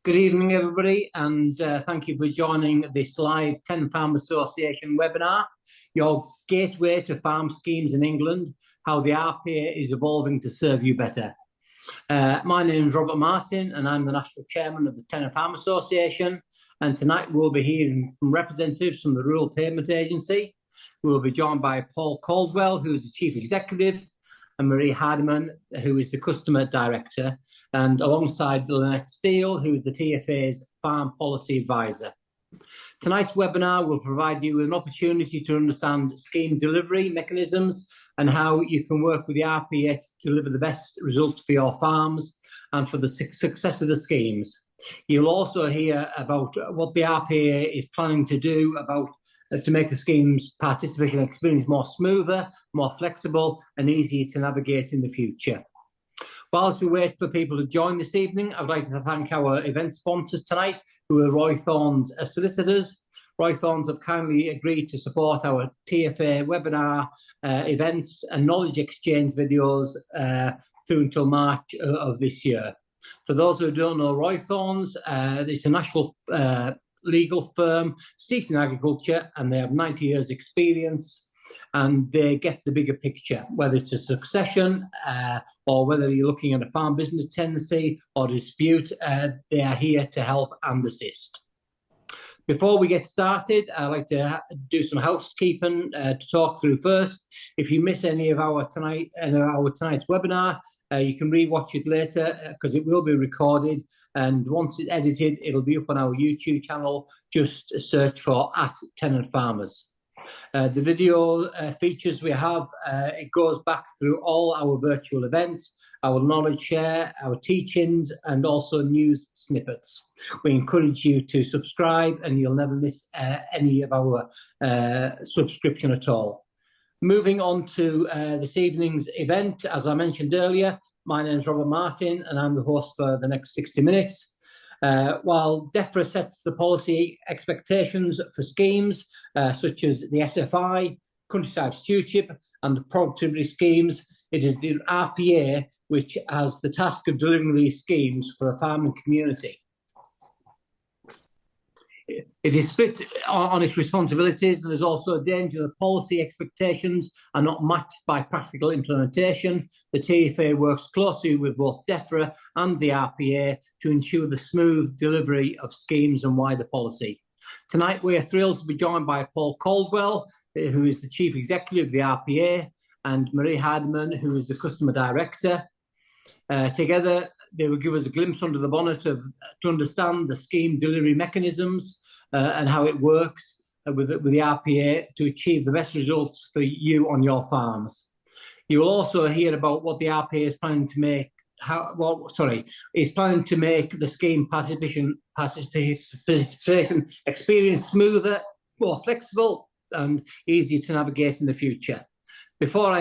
Good evening, everybody, and thank you for joining this live Tenant Farm Association webinar, your gateway to farm schemes in England, how the RPA is evolving to serve you better. My name is Robert Martin, and I'm the National Chairman of the Tenant Farm Association, and tonight we'll be hearing from representatives from the Rural Payment Agency. We'll be joined by Paul Cauldwell, who is the Chief Executive, and Marie Hardeman, who is the Customer Director, and alongside Lynette Steel, who is the TFA's Farm Policy Adviser. Tonight's webinar will provide you with an opportunity to understand scheme delivery mechanisms and how you can work with the RPA to deliver the best results for your farms and for the success of the schemes. You'll also hear about what the RPA is planning to do to make the scheme's participation experience more smoother, more flexible and easier to navigate in the future. Whilst we wait for people to join this evening, I'd like to thank our event sponsors tonight, who are Roy Thorne's solicitors. Roy Thorne's have kindly agreed to support our TFA webinar events and knowledge exchange videos through until March of this year. For those who don't know Roy Thorne's, it's a national legal firm steeped in agriculture, and they have 90 years experience, and they get the bigger picture, whether it's a succession or whether you're looking at a farm business tenancy or dispute. They are here to help and assist. Before we get started, I'd like to do some housekeeping to talk through first. If you miss any of our tonight's webinar, you can re-watch it later because it will be recorded, and once it's edited, it'll be up on our YouTube channel. Just search for @TenantFarmers. The video features we have, it goes back through all our virtual events, our knowledge share, our teachings, and also news snippets. We encourage you to subscribe, and you'll never miss any of our subscription at all. Moving on to this evening's event, as I mentioned earlier, my name is Robert Martin, and I'm the host for the next 60 minutes. While DEFRA sets the policy expectations for schemes such as the SFI, countryside stewardship, and the productivity schemes, it is the RPA which has the task of delivering these schemes for the farming community. It is split on its responsibilities, and there's also a danger that policy expectations are not matched by practical implementation. The TFA works closely with both DEFRA and the RPA to ensure the smooth delivery of schemes and wider policy. Tonight, we are thrilled to be joined by Paul Cauldwell, who is the Chief Executive of the RPA, and Marie Hardeman, who is the Customer Director. Together, they will give us a glimpse under the bonnet to understand the scheme delivery mechanisms and how it works with the RPA to achieve the best results for you on your farms. You will also hear about what the RPA is planning to make, is planning to make the scheme participation experience smoother, more flexible, and easier to navigate in the future. Before I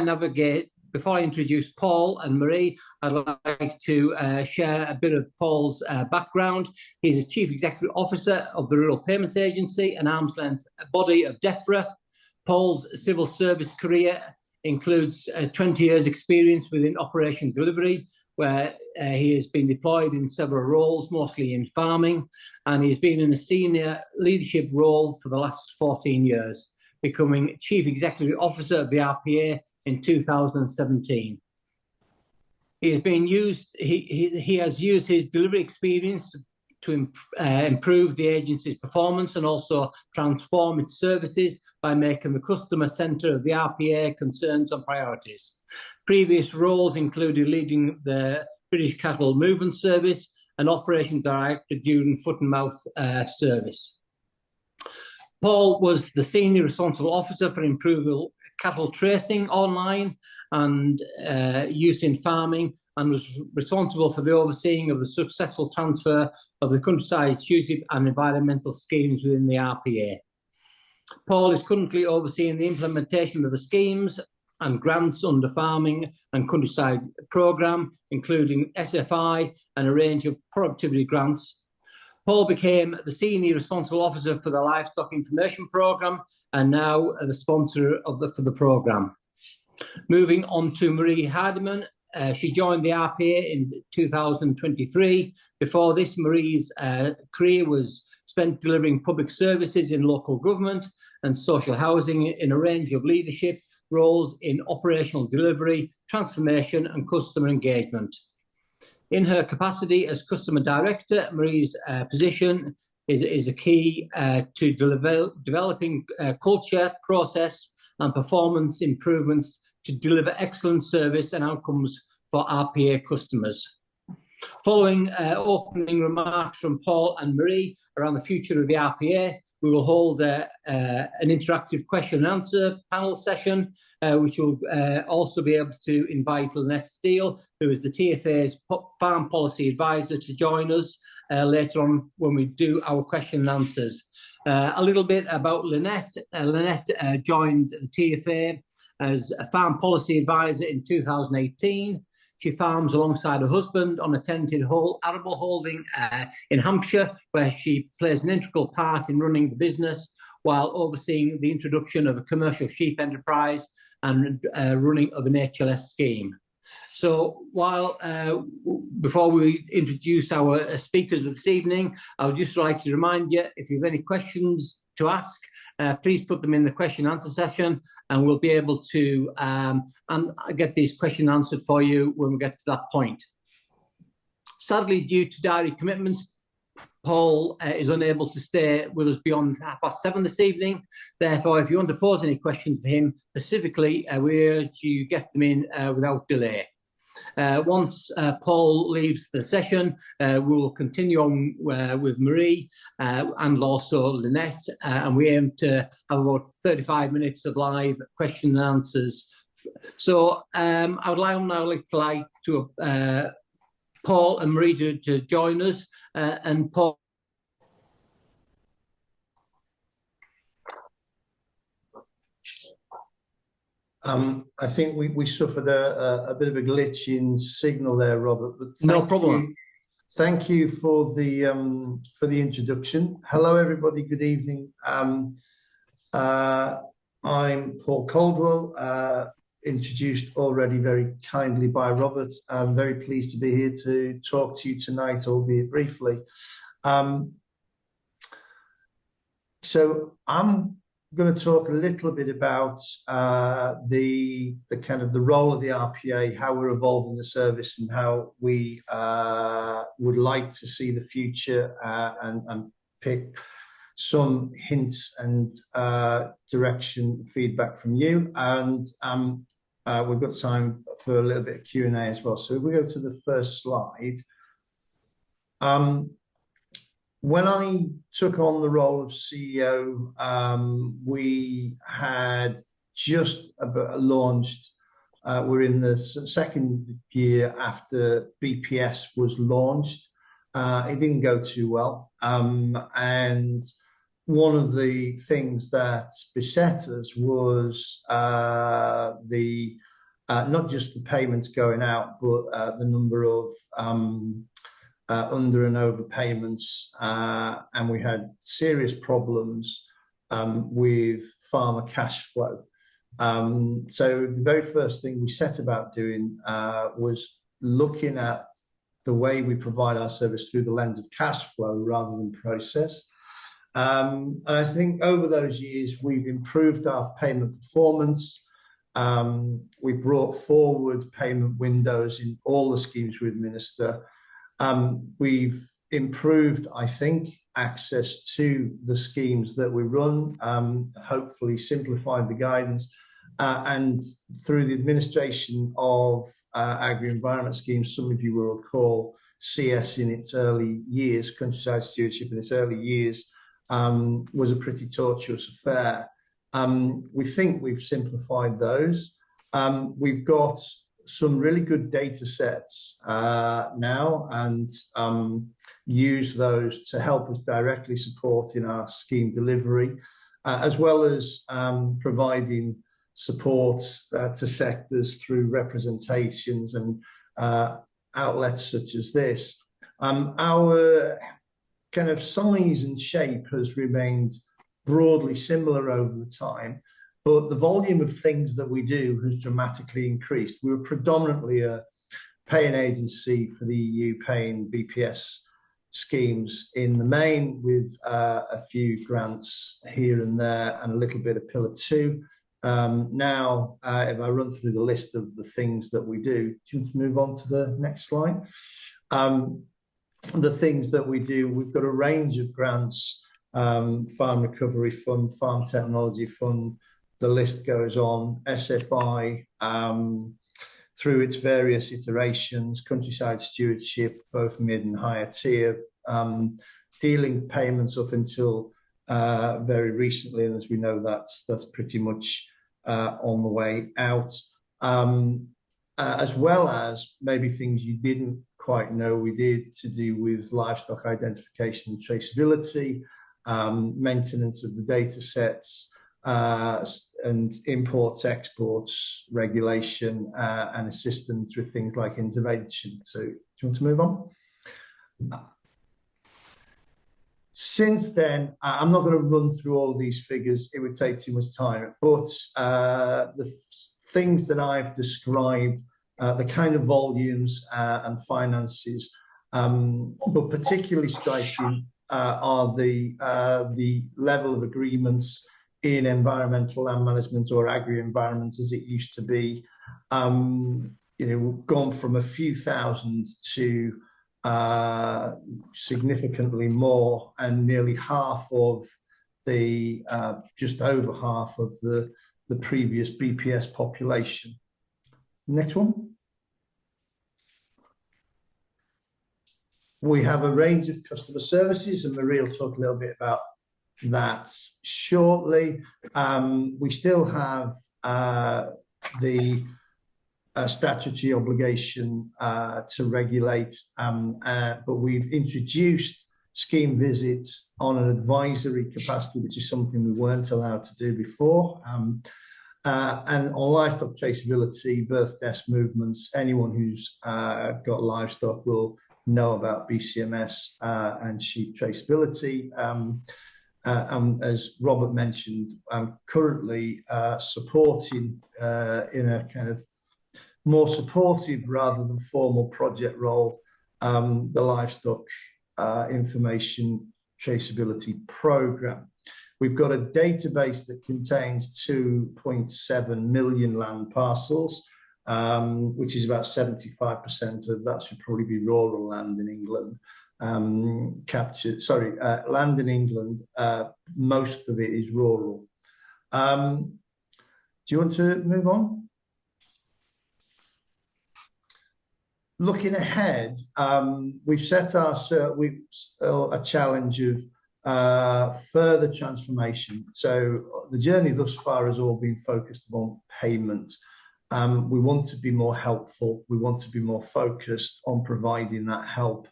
introduce Paul and Marie, I'd like to share a bit of Paul's background. He's a Chief Executive Officer of the Rural Payment Agency, an arm's length body of DEFRA. Paul's civil service career includes 20 years experience within operation delivery, where he has been deployed in several roles, mostly in farming, and he's been in a senior leadership role for the last 14 years, becoming Chief Executive Officer of the RPA in 2017. He has used his delivery experience to improve the agency's performance and also transform its services by making the customer centre of the RPA concerns and priorities. Previous roles included leading the British Cattle Movement Service and Operation Director during Foot and Mouth Service. Paul was the Senior Responsible Officer for improving cattle tracing online and use in farming, and was responsible for the overseeing of the successful transfer of the countryside stewardship and environmental schemes within the RPA. Paul is currently overseeing the implementation of the schemes and grants under farming and countryside programme, including SFI and a range of productivity grants. Paul became the Senior Responsible Officer for the Livestock Information Programme and now the sponsor for the programme. Moving on to Marie Hardeman, She joined the RPA in 2023. Before this, Marie's career was spent delivering public services in local government and social housing in a range of leadership roles in operational delivery, transformation, and customer engagement. In her capacity as Customer Director, Marie's position is a key to developing culture, process, and performance improvements to deliver excellent service and outcomes for RPA customers. Following opening remarks from Paul and Marie around the future of the RPA, we will hold an interactive question and answer panel session, which will also be able to invite Lynette Steel, who is the TFA's Farm Policy Adviser, to join us later on when we do our question and answers. A little bit about Lynette. Lynette joined the TFA as a Farm Policy Adviser in 2018. She farms alongside her husband on a tenanted arable holding in Hampshire, where she plays an integral part in running the business while overseeing the introduction of a commercial sheep enterprise and running of an HLS scheme. So before we introduce our speakers this evening, I would just like to remind you, if you have any questions to ask, please put them in the question and answer session, and we'll be able to get these questions answered for you when we get to that point. Sadly, due to diary commitments, Paul is unable to stay with us beyond 7:30 this evening. Therefore, if you want to pose any questions for him specifically, we urge you get them in without delay. Once Paul leaves the session, we will continue on with Marie and also Lynette, and we aim to have about 35 minutes of live question and answers. So I would now like to Paul and Marie to join us, and Paul. I think we suffered a bit of a glitch in signal there, Robert. But no problem. Thank you for the introduction. Hello, everybody. Good evening. I'm Paul Cauldwell, introduced already very kindly by Robert. I'm very pleased to be here to talk to you tonight, albeit briefly. So I'm going to talk a little bit about the kind of the role of the RPA, how we're evolving the service, and how we would like to see the future, and pick some hints and direction feedback from you. And we've got time for a little bit of Q&A as well. So if we go to the first slide. When I took on the role of CEO, we had just launched, we're in the second year after BPS was launched. It didn't go too well. And one of the things that beset us was not just the payments going out, but the number of under and over payments, and we had serious problems with farmer cash flow. So the very first thing we set about doing was looking at the way we provide our service through the lens of cash flow rather than process. And I think over those years we've improved our payment performance. We brought forward payment windows in all the schemes we administer. We've improved, I think, access to the schemes that we run, hopefully simplified the guidance, and through the administration of agri-environment schemes, some of you will recall CS in its early years, countryside stewardship in its early years, was a pretty tortuous affair. We think we've simplified those. We've got some really good data sets now, and use those to help us directly support in our scheme delivery, as well as providing support to sectors through representations and outlets such as this. Our kind of size and shape has remained broadly similar over the time, but the volume of things that we do has dramatically increased. We were predominantly a paying agency for the EU paying BPS schemes in the main, with a few grants here and there and a little bit of Pillar 2. Now, if I run through the list of the things that we do you want to move on to the next slide? The things that we do, we've got a range of grants, Farm Recovery Fund, Farm Technology Fund, the list goes on, SFI, through its various iterations, Countryside Stewardship, both mid and higher tier, dealing payments up until very recently, and as we know, that's pretty much on the way out, as well as maybe things you didn't quite know we did to do with livestock identification and traceability, maintenance of the data sets, and imports, exports, regulation, and assistance with things like intervention. So do you want to move on? Since then, I'm not going to run through all of these figures. It would take too much time. But the things that I've described, the kind of volumes and finances, but particularly striking are the level of agreements in environmental land management, or agri-environment as it used to be. We've gone from a few thousand to significantly more, and nearly half of the just over half of the previous BPS population. Next one. We have a range of customer services, and Maria will talk a little bit about that shortly. We still have the statutory obligation to regulate, but we've introduced scheme visits on an advisory capacity, which is something we weren't allowed to do before. And on livestock traceability, birth, deaths, movements, anyone who's got livestock will know about BCMS and sheep traceability. As Robert mentioned, I'm currently supporting in a kind of more supportive rather than formal project role, the livestock information traceability program. We've got a database that contains 2.7 million land parcels, which is about 75% of that should probably be rural land in England. Land in England, most of it is rural. Do you want to move on? Looking ahead, we've set a challenge of further transformation. So the journey thus far has all been focused on payment. We want to be more helpful. We want to be more focused on providing that help.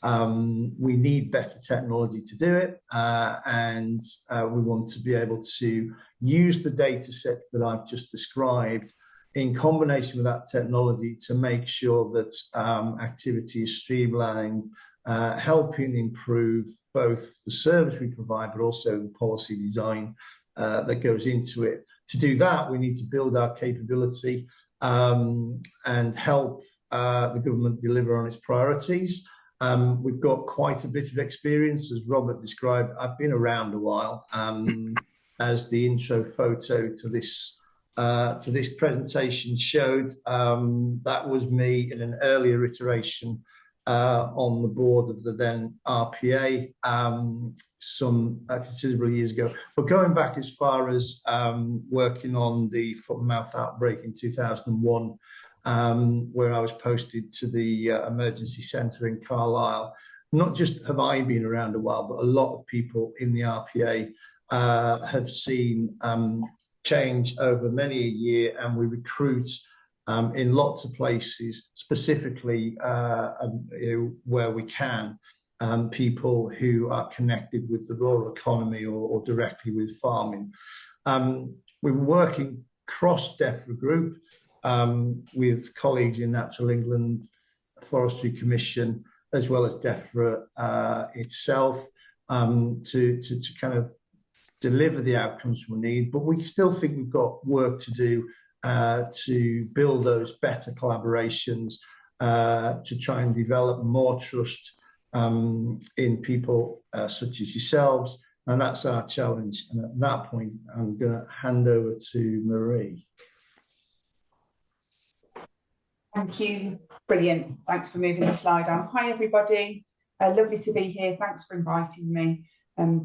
We need better technology to do it, and we want to be able to use the data sets that I've just described in combination with that technology to make sure that activity is streamlined, helping improve both the service we provide, but also the policy design that goes into it. To do that, we need to build our capability and help the government deliver on its priorities. We've got quite a bit of experience, as Robert described. I've been around a while. As the intro photo to this presentation showed, that was me in an earlier iteration on the board of the then RPA some considerable years ago. But going back as far as working on the foot and mouth outbreak in 2001, where I was posted to the emergency centre in Carlisle. Not just have I been around a while, but a lot of people in the RPA have seen change over many a year, and we recruit in lots of places, specifically where we can, people who are connected with the rural economy or directly with farming. We're working cross DEFRA group with colleagues in Natural England, Forestry Commission, as well as DEFRA itself, to kind of deliver the outcomes we need. But we still think we've got work to do to build those better collaborations to try and develop more trust in people such as yourselves. And that's our challenge. And at that point, I'm going to hand over to Marie. Thank you. Brilliant. Thanks for moving the slide on. Hi, everybody. Lovely to be here. Thanks for inviting me.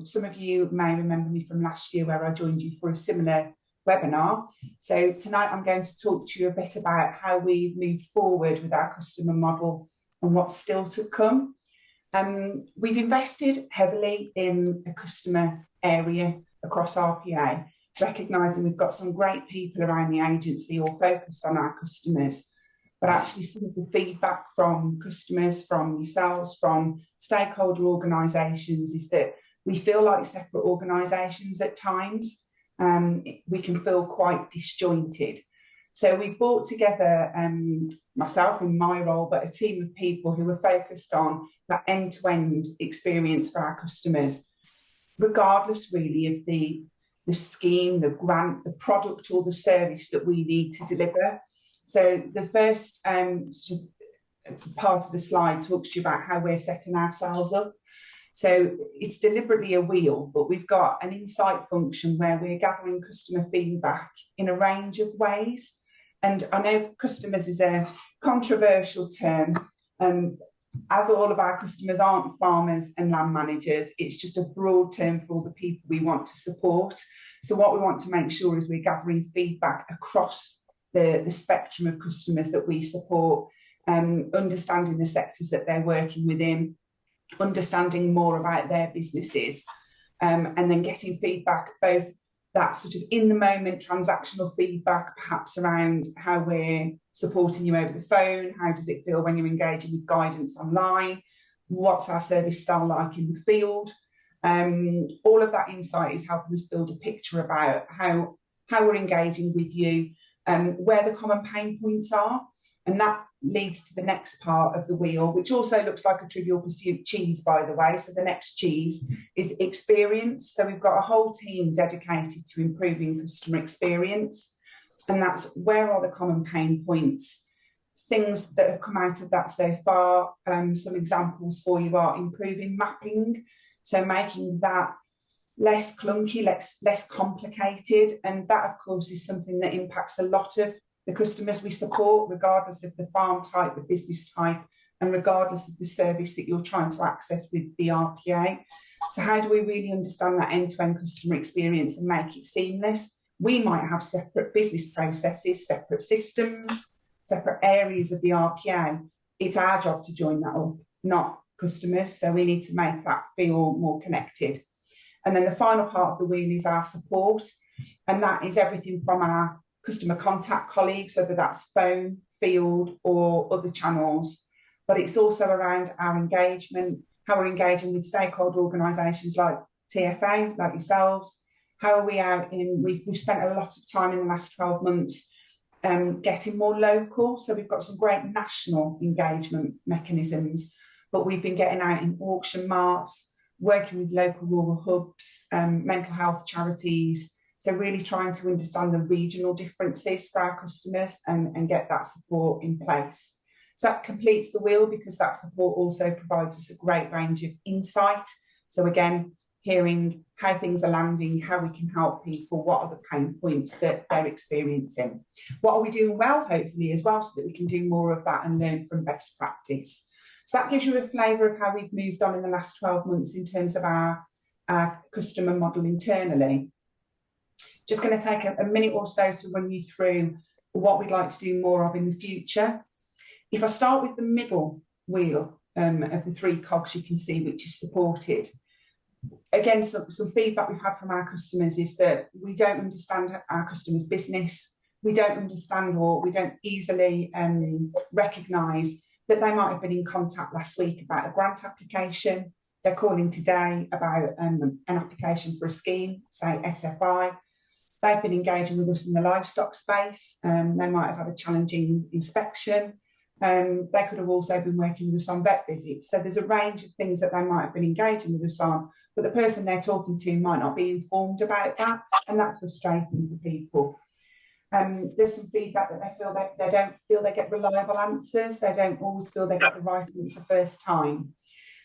Some of you may remember me from last year where I joined you for a similar webinar. So tonight I'm going to talk to you a bit about how we've moved forward with our customer model and what's still to come. We've invested heavily in a customer area across RPA, recognising we've got some great people around the agency all focused on our customers. But actually some of the feedback from customers, from yourselves, from stakeholder organisations is that we feel like separate organisations at times. We can feel quite disjointed. So we brought together, myself in my role, but a team of people who were focused on that end-to-end experience for our customers, regardless really of the scheme, the grant, the product or the service that we need to deliver. So the first part of the slide talks to you about how we're setting ourselves up. So it's deliberately a wheel, but we've got an insight function where we're gathering customer feedback in a range of ways. And I know customers is a controversial term. As all of our customers aren't farmers and land managers, it's just a broad term for all the people we want to support. So what we want to make sure is we're gathering feedback across the spectrum of customers that we support, understanding the sectors that they're working within, understanding more about their businesses, and then getting feedback, both that sort of in the moment transactional feedback, perhaps around how we're supporting you over the phone, how does it feel when you're engaging with guidance online, what's our service style like in the field. All of that insight is helping us build a picture about how we're engaging with you, where the common pain points are. And that leads to the next part of the wheel, which also looks like a Trivial Pursuit cheese, by the way. So the next cheese is experience. So we've got a whole team dedicated to improving customer experience. And that's where are the common pain points, things that have come out of that so far. Some examples for you are improving mapping. So making that less clunky, less complicated. And that, of course, is something that impacts a lot of the customers we support, regardless of the farm type, the business type, and regardless of the service that you're trying to access with the RPA. So how do we really understand that end-to-end customer experience and make it seamless? We might have separate business processes, separate systems, separate areas of the RPA. It's our job to join that up, not customers. So we need to make that feel more connected. And then the final part of the wheel is our support. And that is everything from our customer contact colleagues, whether that's phone, field, or other channels. But it's also around our engagement, how we're engaging with stakeholder organisations like TFA, like yourselves. How are we out in, we've spent a lot of time in the last 12 months getting more local. So we've got some great national engagement mechanisms, but we've been getting out in auction marts, working with local rural hubs, mental health charities. So really trying to understand the regional differences for our customers and get that support in place. So that completes the wheel, because that support also provides us a great range of insight. So again, hearing how things are landing, how we can help people, what are the pain points that they're experiencing. What are we doing well, hopefully, as well, so that we can do more of that and learn from best practice. So that gives you a flavour of how we've moved on in the last 12 months in terms of our customer model internally. Just going to take a minute or so to run you through what we'd like to do more of in the future. If I start with the middle wheel of the three cogs you can see, which is supported. Again, some feedback we've had from our customers is that we don't understand our customers' business. We don't understand, or we don't easily recognise that they might have been in contact last week about a grant application. They're calling today about an application for a scheme, say SFI. They've been engaging with us in the livestock space. They might have had a challenging inspection. They could have also been working with us on vet visits. So there's a range of things that they might have been engaging with us on, but the person they're talking to might not be informed about that. And that's frustrating for people. There's some feedback that they don't feel they get reliable answers. They don't always feel they get the right answer first time.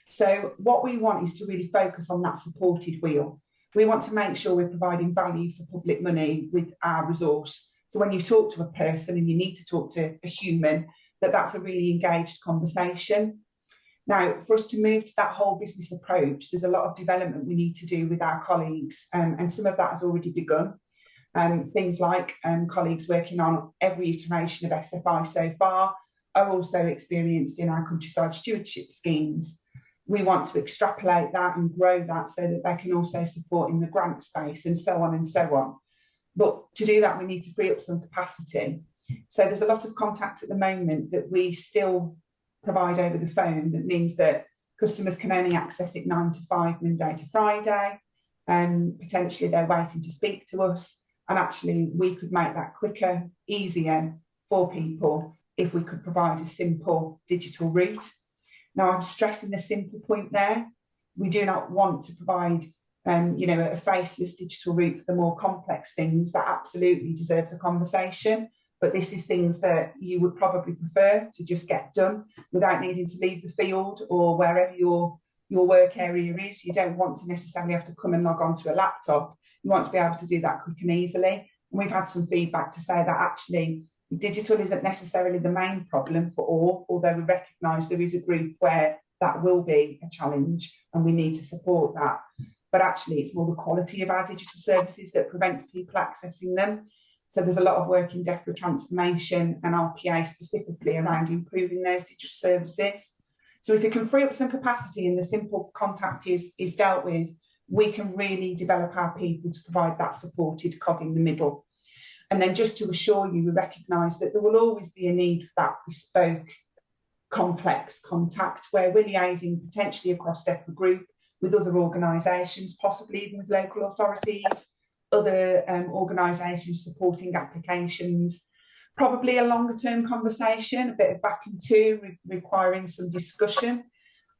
So what we want is to really focus on that supported wheel. We want to make sure we're providing value for public money with our resource. So when you talk to a person and you need to talk to a human, that's a really engaged conversation. Now, for us to move to that whole business approach, there's a lot of development we need to do with our colleagues, and some of that has already begun. Things like colleagues working on every iteration of SFI so far are also experienced in our countryside stewardship schemes. We want to extrapolate that and grow that so that they can also support in the grant space and so on and so on. But to do that, we need to free up some capacity. So there's a lot of contact at the moment that we still provide over the phone. That means that customers can only access it 9 to 5, Monday to Friday, and potentially they're waiting to speak to us. And actually, we could make that quicker, easier for people if we could provide a simple digital route. Now, I'm stressing the simple point there. We do not want to provide, a faceless digital route for the more complex things. That absolutely deserves a conversation. But this is things that you would probably prefer to just get done without needing to leave the field or wherever your work area is. You don't want to necessarily have to come and log on to a laptop. You want to be able to do that quick and easily. And we've had some feedback to say that actually digital isn't necessarily the main problem for all, although we recognise there is a group where that will be a challenge and we need to support that. But actually it's more the quality of our digital services that prevents people accessing them. So there's a lot of work in DEFRA transformation and RPA specifically around improving those digital services. So if you can free up some capacity and the simple contact is dealt with, we can really develop our people to provide that supported cog in the middle. And then just to assure you, we recognise that there will always be a need for that bespoke, complex contact where we're liaising potentially across DEFRA Group with other organisations, possibly even with local authorities, other organisations supporting applications, probably a longer term conversation, a bit of back and two, requiring some discussion.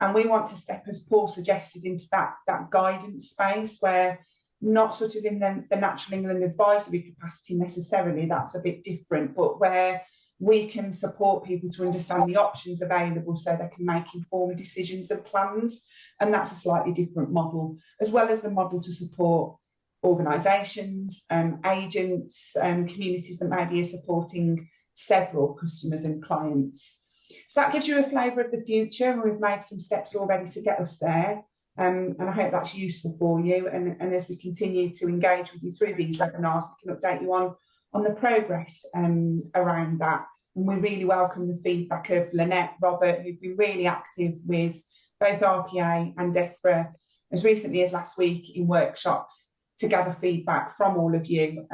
And we want to step, as Paul suggested, into that guidance space where not sort of in the Natural England advisory capacity necessarily, that's a bit different, but where we can support people to understand the options available so they can make informed decisions and plans. And that's a slightly different model, as well as the model to support organisations, agents, communities that maybe are supporting several customers and clients. So that gives you a flavour of the future, and we've made some steps already to get us there. And I hope that's useful for you. And as we continue to engage with you through these webinars, we can update you on the progress around that. And we really welcome the feedback of Lynette, Robert, who've been really active with both RPA and DEFRA as recently as last week in workshops to gather feedback from all of you,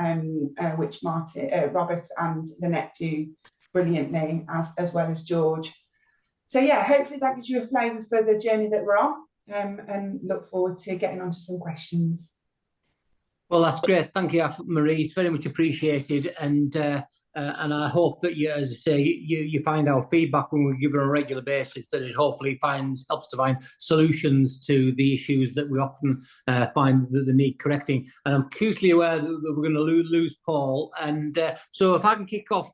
which Robert and Lynette do brilliantly, as well as George. So yeah, hopefully that gives you a flavour for the journey that we're on, and look forward to getting onto some questions. Well, that's great. Thank you, Marie. It's very much appreciated, and I hope that you, as I say, you find our feedback when we give it on a regular basis, that it hopefully helps to find solutions to the issues that we often find that they need correcting. And I'm acutely aware that we're going to lose Paul, and so if I can kick off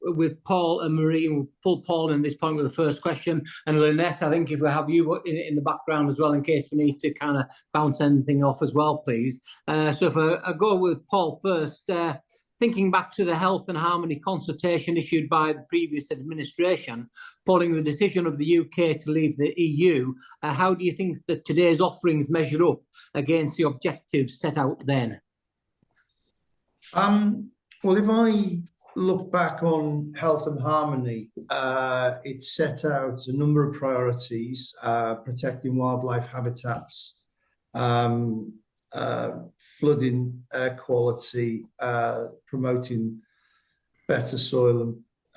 with Paul and Marie, and we'll pull Paul in this point with the first question, and Lynette, I think if we have you in the background as well, in case we need to kind of bounce anything off as well, please. So if I go with Paul first, thinking back to the Health and Harmony consultation issued by the previous administration following the decision of the UK to leave the EU, how do you think that today's offerings measure up against the objectives set out then? Well, if I look back on Health and Harmony, it set out a number of priorities: protecting wildlife habitats, flooding, air quality, promoting better soil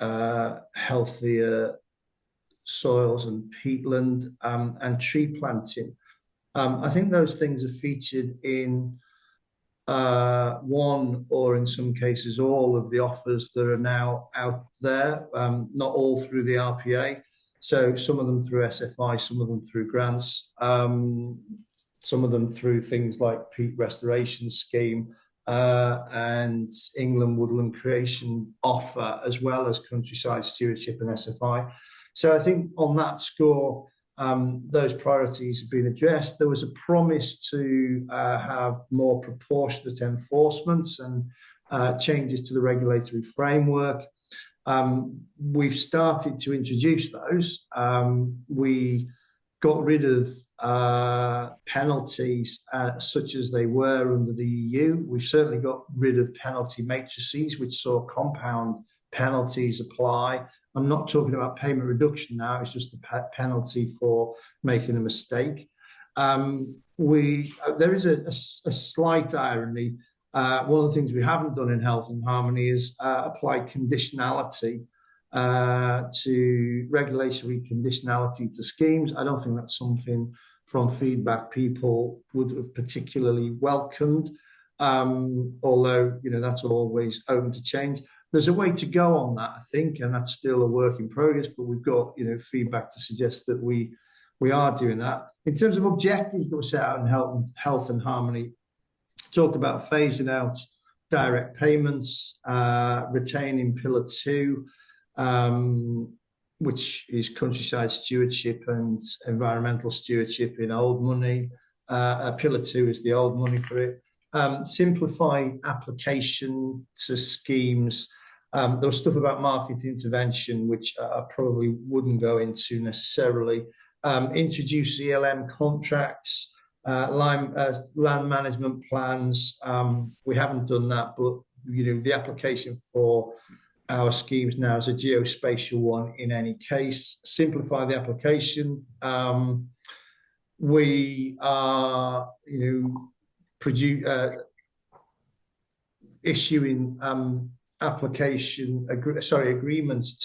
and healthier soils and peatland, and tree planting. I think those things are featured in one, or in some cases all, of the offers that are now out there, not all through the RPA. So some of them through SFI, some of them through grants, some of them through things like peat restoration scheme, and England Woodland Creation offer, as well as Countryside Stewardship and SFI. So I think on that score, those priorities have been addressed. There was a promise to have more proportionate enforcements and changes to the regulatory framework. We've started to introduce those. We got rid of penalties such as they were under the EU. We've certainly got rid of penalty matrices, which saw compound penalties apply. I'm not talking about payment reduction now, it's just the penalty for making a mistake. There is a slight irony. One of the things we haven't done in Health and Harmony is apply conditionality to regulatory conditionality to schemes. I don't think that's something from feedback people would have particularly welcomed, although that's always open to change. There's a way to go on that, I think, and that's still a work in progress, but we've got feedback to suggest that we are doing that. In terms of objectives that were set out in Health and Harmony, talked about phasing out direct payments, retaining Pillar 2, which is Countryside Stewardship and Environmental Stewardship in old money. Pillar 2 is the old money for it. Simplify application to schemes. There was stuff about market intervention, which I probably wouldn't go into necessarily. Introduce ELM contracts, land management plans. We haven't done that, but the application for our schemes now is a geospatial one in any case. Simplify the application. We are, issuing agreements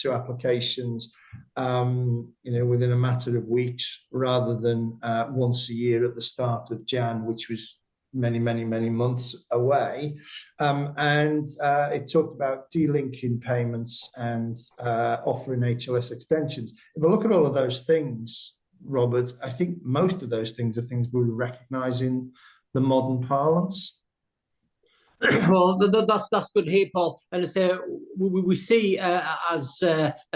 to applications, within a matter of weeks rather than once a year at the start of Jan, which was many months away. And it talked about delinking payments and offering HLS extensions. If I look at all of those things, Robert, I think most of those things are things we recognise in the modern parlance. Well, that's good here, Paul. And I say we see and I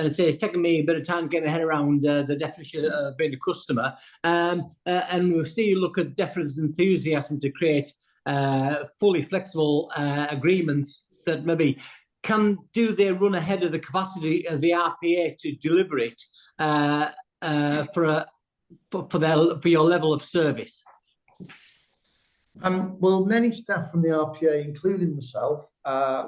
say it's taken me a bit of time getting my head around the definition of being a customer. And we see look at Defra's enthusiasm to create fully flexible agreements that maybe do they run ahead of the capacity of the RPA to deliver it for your level of service? Well, many staff from the RPA, including myself,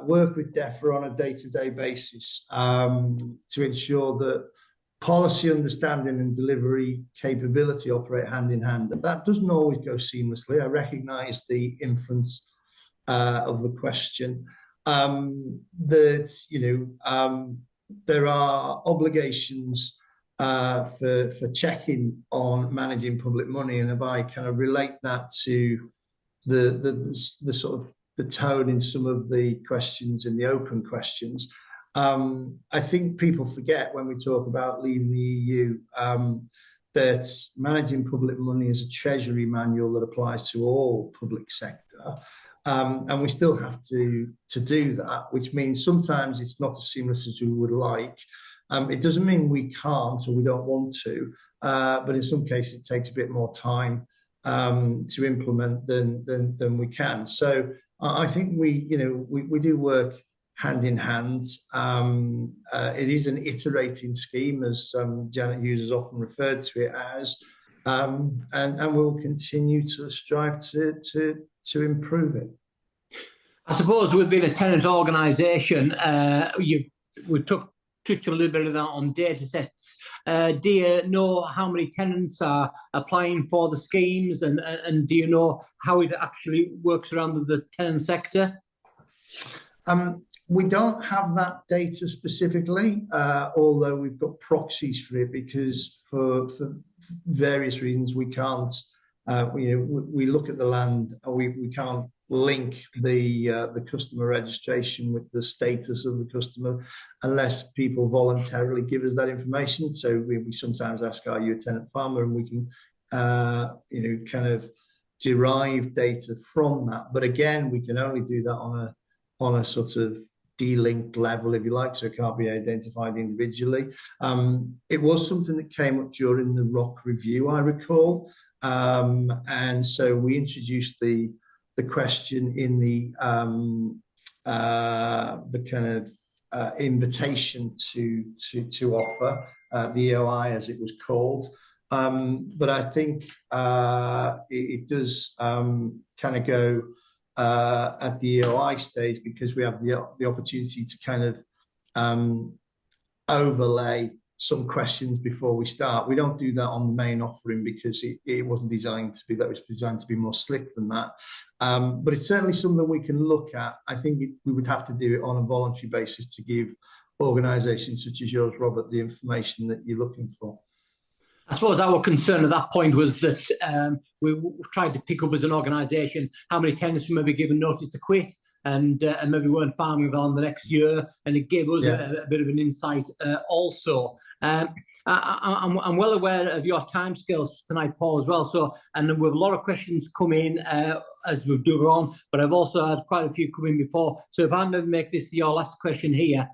work with DEFRA on a day-to-day basis to ensure that policy understanding and delivery capability operate hand in hand. That doesn't always go seamlessly. I recognise the inference of the question. There are obligations for checking on managing public money, and if I kind of relate that to the sort of the tone in some of the questions in the open questions, I think people forget when we talk about leaving the EU that managing public money is a treasury manual that applies to all public sector, and we still have to do that, which means sometimes it's not as seamless as we would like. It doesn't mean we can't or we don't want to, but in some cases it takes a bit more time to implement than we can. So I think we do work hand in hand. It is an iterating scheme, as Janet Hughes has often referred to it as, and we'll continue to strive to improve it. I suppose with being a tenant organisation, we touch a little bit of that on data sets. Do you know how many tenants are applying for the schemes, and do you know how it actually works around the tenant sector? We don't have that data specifically, although we've got proxies for it, because for various reasons we can't. We look at the land and we can't link the customer registration with the status of the customer unless people voluntarily give us that information. So we sometimes ask, are you a tenant farmer? And we can kind of derive data from that. But again, we can only do that on a sort of de-linked level, if you like, so it can't be identified individually. It was something that came up during the ROC review, I recall. And so we introduced the question in the kind of invitation to offer, the EOI as it was called. But I think it does kind of go at the EOI stage, because we have the opportunity to kind of overlay some questions before we start. We don't do that on the main offering because it wasn't designed to be that. It was designed to be more slick than that. But it's certainly something we can look at. I think we would have to do it on a voluntary basis to give organisations such as yours, Robert, the information that you're looking for. I suppose our concern at that point was that we tried to pick up as an organisation how many tenants were maybe given notice to quit and maybe weren't farming on the next year, and it gave us a bit of an insight also. I'm well aware of your timescales tonight, Paul, as well. So, and we have a lot of questions come in as we do on, but I've also had quite a few come in before. So if I maybe make this your last question here,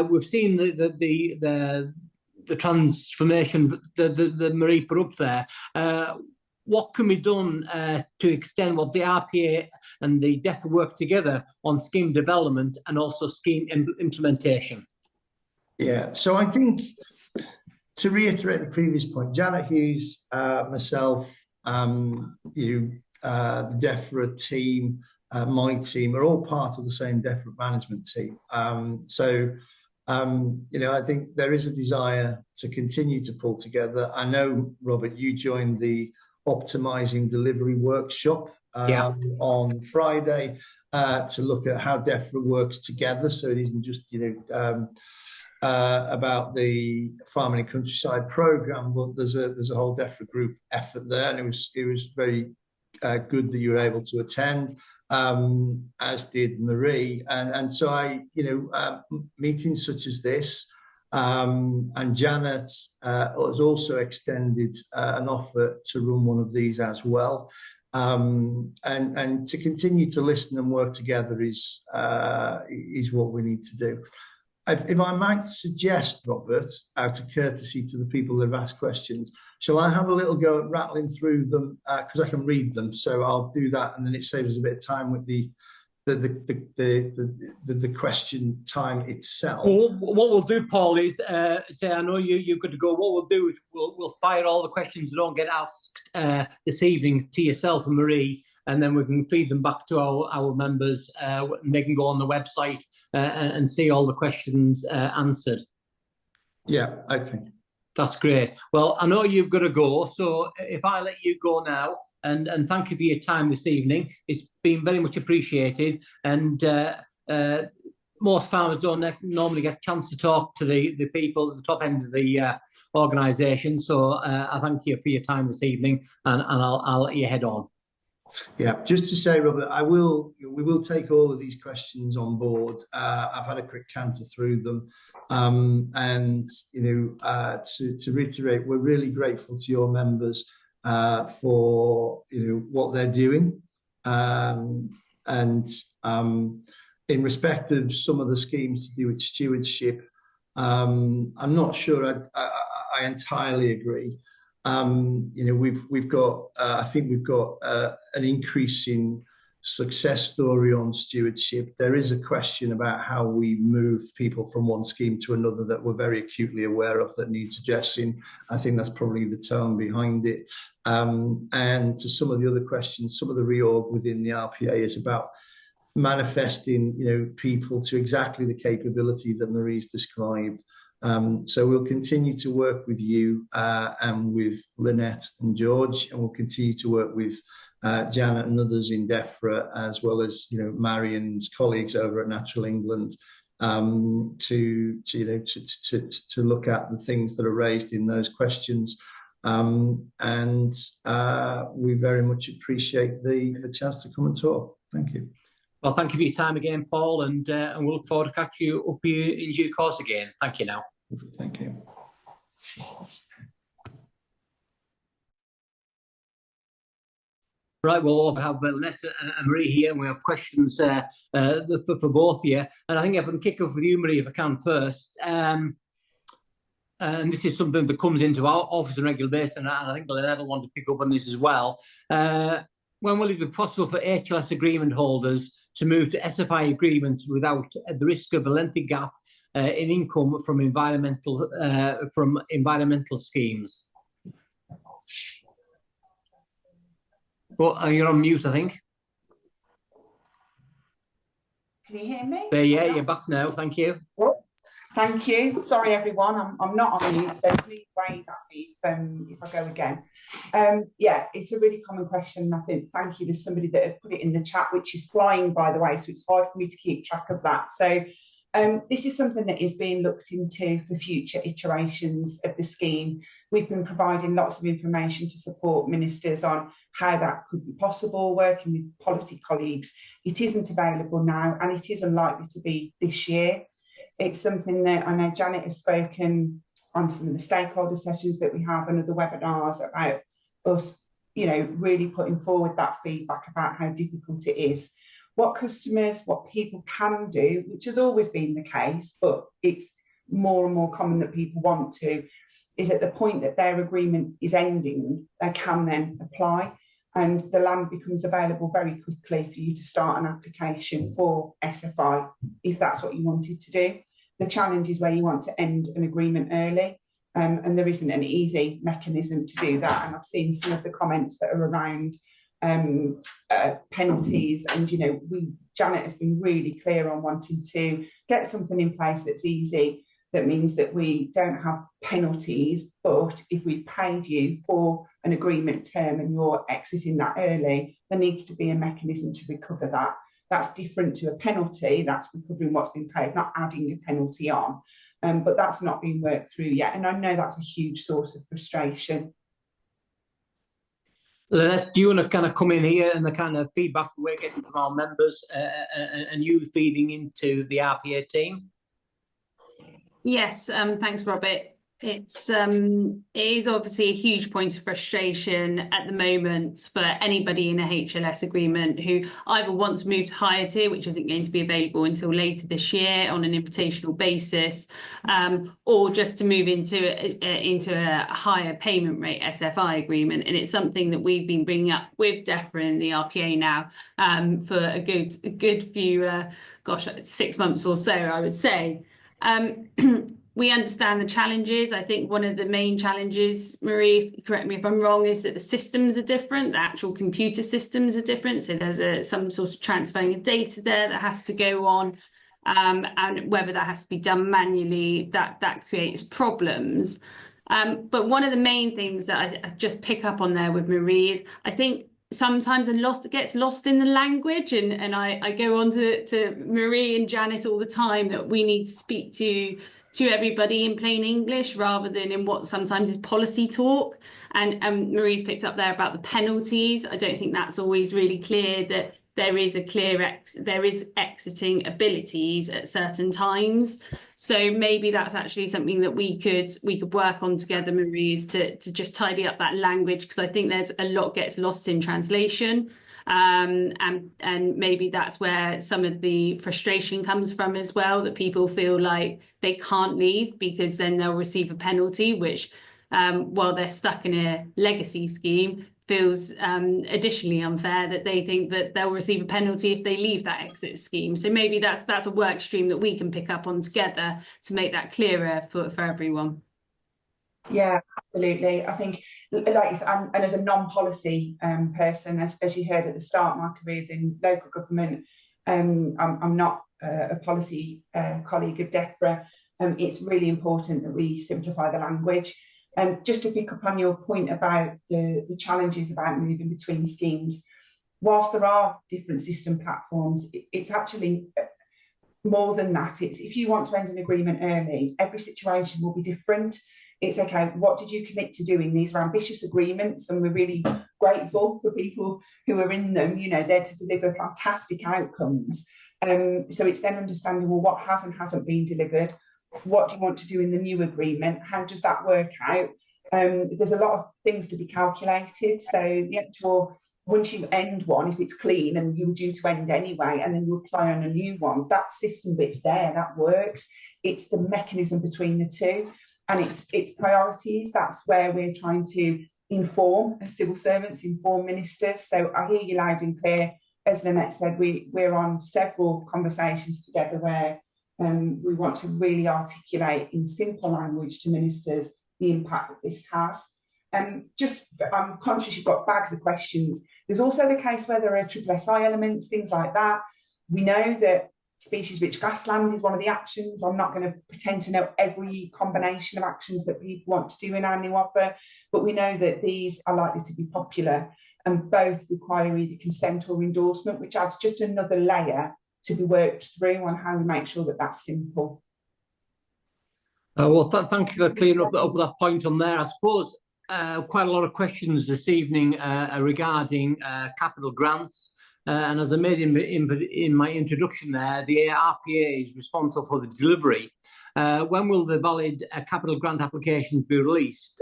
we've seen the transformation that Marie put up there. What can be done to extend what the RPA and the DEFRA work together on scheme development and also scheme implementation? Yeah, so I think, to reiterate the previous point, Janet Hughes, myself, the DEFRA team, my team are all part of the same DEFRA management team. I think there is a desire to continue to pull together. I know, Robert, you joined the Optimising Delivery workshop on Friday to look at how DEFRA works together. So it isn't just, about the farming and countryside programme, but there's a whole DEFRA group effort there, and it was very good that you were able to attend. As did Marie, and so meetings such as this, and Janet has also extended an offer to run one of these as well, and to continue to listen and work together is what we need to do. If I might suggest, Robert, out of courtesy to the people that have asked questions, shall I have a little go at rattling through them, because I can read them, so I'll do that, and then it saves us a bit of time with the question time itself. Well, what we'll do, Paul, is say, I know you're good to go. What we'll do is we'll fire all the questions that don't get asked this evening to yourself and Marie, and then we can feed them back to our members. And they can go on the website and see all the questions answered. Yeah, okay. That's great. Well, I know you've got to go, so if I let you go now, and thank you for your time this evening. It's been very much appreciated, and most farmers don't normally get a chance to talk to the people at the top end of the organisation, so I thank you for your time this evening, and I'll let you head on. Yeah, just to say, Robert, we will take all of these questions on board. I've had a quick canter through them, and to reiterate, we're really grateful to your members for what they're doing, and in respect of some of the schemes to do with stewardship, I'm not sure I entirely agree. We've got I think we've got an increasing success story on stewardship. There is a question about how we move people from one scheme to another that we're very acutely aware of that needs addressing. I think that's probably the tone behind it. And to some of the other questions, some of the reorg within the RPA is about manifesting, people to exactly the capability that Marie's described. So we'll continue to work with you and with Lynette and George, and we'll continue to work with Janet and others in DEFRA, as well as Marion's colleagues over at Natural England, to look at the things that are raised in those questions. And we very much appreciate the chance to come and talk. Thank you. Well, thank you for your time again, Paul, and we'll look forward to catch you up here in due course again. Thank you now. Thank you. Right, well, we have Lynette and Marie here, and we have questions for both of you. And I think if I can kick off with you, Marie, if I can first. And this is something that comes into our office on a regular basis, and I think Lynette will want to pick up on this as well. When will it be possible for HLS agreement holders to move to SFI agreements without the risk of a lengthy gap in income from environmental schemes? Well, you're on mute, I think. Can you hear me? Yeah, you're back now. Thank you. Oh, thank you. Sorry, everyone. I'm not on mute, so please wave at me if I go again. Yeah, it's a really common question. I think, thank you. There's somebody that had put it in the chat, which is flying, by the way, so it's hard for me to keep track of that. So this is something that is being looked into for future iterations of the scheme. We've been providing lots of information to support ministers on how that could be possible, working with policy colleagues. It isn't available now, and it is unlikely to be this year. It's something that I know Janet has spoken on some of the stakeholder sessions that we have and other webinars about us, really putting forward that feedback about how difficult it is. What people can do, which has always been the case, but it's more and more common that people want to, is at the point that their agreement is ending, they can then apply, and the land becomes available very quickly for you to start an application for SFI, if that's what you wanted to do. The challenge is where you want to end an agreement early, and there isn't an easy mechanism to do that. And I've seen some of the comments that are around penalties, and Janet has been really clear on wanting to get something in place that's easy, that means that we don't have penalties, but if we've paid you for an agreement term and you're exiting that early, there needs to be a mechanism to recover that. That's different to a penalty. That's recovering what's been paid, not adding a penalty on, but that's not been worked through yet, and I know that's a huge source of frustration. Lynette, do you want to kind of come in here and the kind of feedback we're getting from our members and you feeding into the RPA team? Yes, thanks, Robert. It is obviously a huge point of frustration at the moment for anybody in a HLS agreement who either wants to move to higher tier, which isn't going to be available until later this year on an invitational basis, or just to move into a higher payment rate SFI agreement. And it's something that we've been bringing up with DEFRA and the RPA now for a good few, 6 months or so, I would say. We understand the challenges. I think one of the main challenges, Marie, correct me if I'm wrong, is that the systems are different. The actual computer systems are different. So there's some sort of transferring of data there that has to go on. And whether that has to be done manually, that creates problems. But one of the main things that I just pick up on there with Marie is I think sometimes a lot gets lost in the language, and I go on to Marie and Janet all the time that we need to speak to everybody in plain English rather than in what sometimes is policy talk. And Marie's picked up there about the penalties. I don't think that's always really clear, that there is exiting abilities at certain times. So maybe that's actually something that we could work on together, Marie, is to just tidy up that language, because I think there's a lot gets lost in translation. And maybe that's where some of the frustration comes from as well, that people feel like they can't leave because then they'll receive a penalty, which while they're stuck in a legacy scheme, feels additionally unfair that they think that they'll receive a penalty if they leave that exit scheme. So maybe that's a work stream that we can pick up on together to make that clearer for everyone. Yeah, absolutely. I think, like you said, and as a non-policy person, as you heard at the start, my career is in local government. I'm not a policy colleague of DEFRA. It's really important that we simplify the language. Just to pick up on your point about the challenges about moving between schemes, whilst there are different system platforms, it's actually more than that. It's if you want to end an agreement early, every situation will be different. It's okay, what did you commit to doing? These are ambitious agreements, and we're really grateful for people who are in them, they're to deliver fantastic outcomes. So it's then understanding, well, what has and hasn't been delivered? What do you want to do in the new agreement? How does that work out? There's a lot of things to be calculated. So the actual once you end one, if it's clean and you're due to end anyway, and then you apply on a new one, that system bit's there, that works. It's the mechanism between the two, and it's priorities. That's where we're trying to inform, as civil servants, inform ministers. So I hear you loud and clear. As Lynette said, we're on several conversations together where we want to really articulate in simple language to ministers the impact that this has. I'm conscious you've got bags of questions. There's also the case where there are SSSI elements, things like that. We know that species-rich grassland is one of the actions. I'm not going to pretend to know every combination of actions that people want to do in our new offer, but we know that these are likely to be popular, and both require either consent or endorsement, which adds just another layer to be worked through on how we make sure that that's simple. Well, thank you for clearing up that point on there. I suppose quite a lot of questions this evening regarding capital grants. And as I made in my introduction there, the RPA is responsible for the delivery. When will the valid capital grant applications be released,